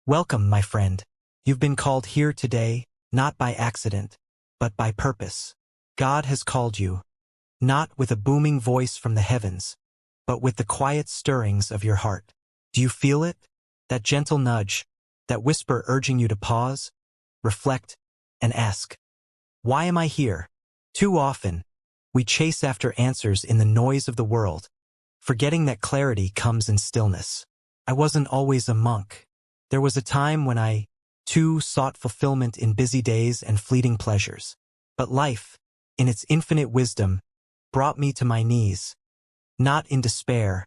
Welcome, my friend. You've been called here today, not by accident, but by purpose. God has called you, not with a booming voice from the heavens, but with the quiet stirrings of your heart. Do you feel it? That gentle nudge, that whisper urging you to pause, reflect, and ask, why am I here? Too often, we chase after answers in the noise of the world, forgetting that clarity comes in stillness. I wasn't always a monk. There was a time when I, too, sought fulfillment in busy days and fleeting pleasures. But life, in its infinite wisdom, brought me to my knees, not in despair,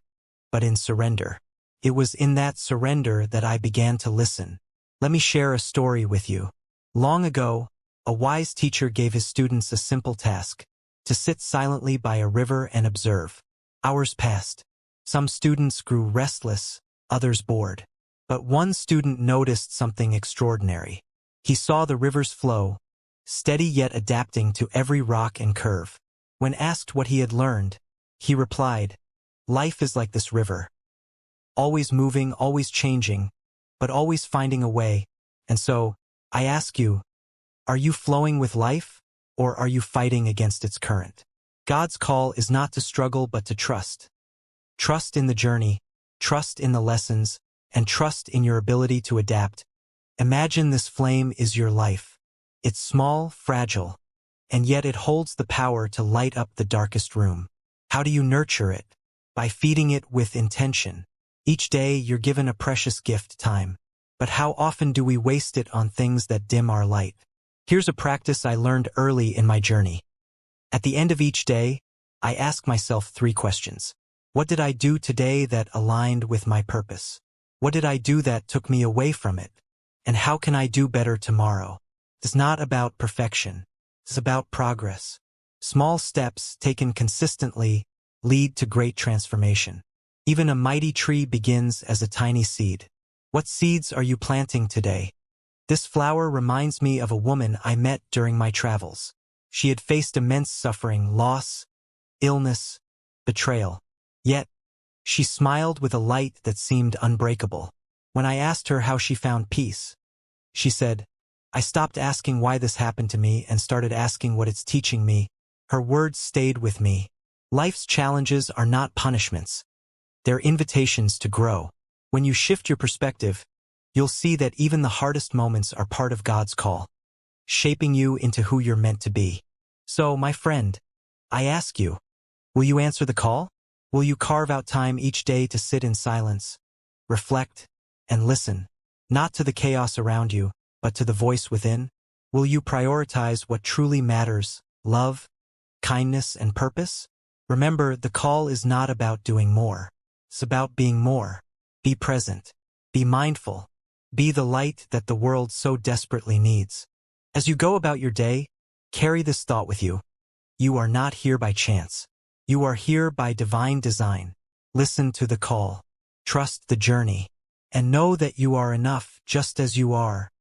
but in surrender. It was in that surrender that I began to listen. Let me share a story with you. Long ago, a wise teacher gave his students a simple task: to sit silently by a river and observe. Hours passed. Some students grew restless, others bored. But one student noticed something extraordinary. He saw the river's flow, steady yet adapting to every rock and curve. When asked what he had learned, he replied, "Life is like this river. Always moving, always changing, but always finding a way. And so, I ask you, are you flowing with life, or are you fighting against its current?" God's call is not to struggle but to trust. Trust in the journey, trust in the lessons, and trust in your ability to adapt. Imagine this flame is your life. It's small, fragile, and yet it holds the power to light up the darkest room. How do you nurture it? By feeding it with intention. Each day you're given a precious gift, time. But how often do we waste it on things that dim our light? Here's a practice I learned early in my journey. At the end of each day, I ask myself 3 questions. What did I do today that aligned with my purpose? What did I do that took me away from it? And how can I do better tomorrow? It's not about perfection. It's about progress. Small steps taken consistently lead to great transformation. Even a mighty tree begins as a tiny seed. What seeds are you planting today? This flower reminds me of a woman I met during my travels. She had faced immense suffering, loss, illness, betrayal. Yet, she smiled with a light that seemed unbreakable. When I asked her how she found peace, she said, "I stopped asking why this happened to me and started asking what it's teaching me." Her words stayed with me. Life's challenges are not punishments. They're invitations to grow. When you shift your perspective, you'll see that even the hardest moments are part of God's call, shaping you into who you're meant to be. So, my friend, I ask you, will you answer the call? Will you carve out time each day to sit in silence, reflect, and listen, not to the chaos around you, but to the voice within? Will you prioritize what truly matters, love, kindness, and purpose? Remember, the call is not about doing more. It's about being more. Be present. Be mindful. Be the light that the world so desperately needs. As you go about your day, carry this thought with you. You are not here by chance. You are here by divine design. Listen to the call. Trust the journey. And know that you are enough just as you are.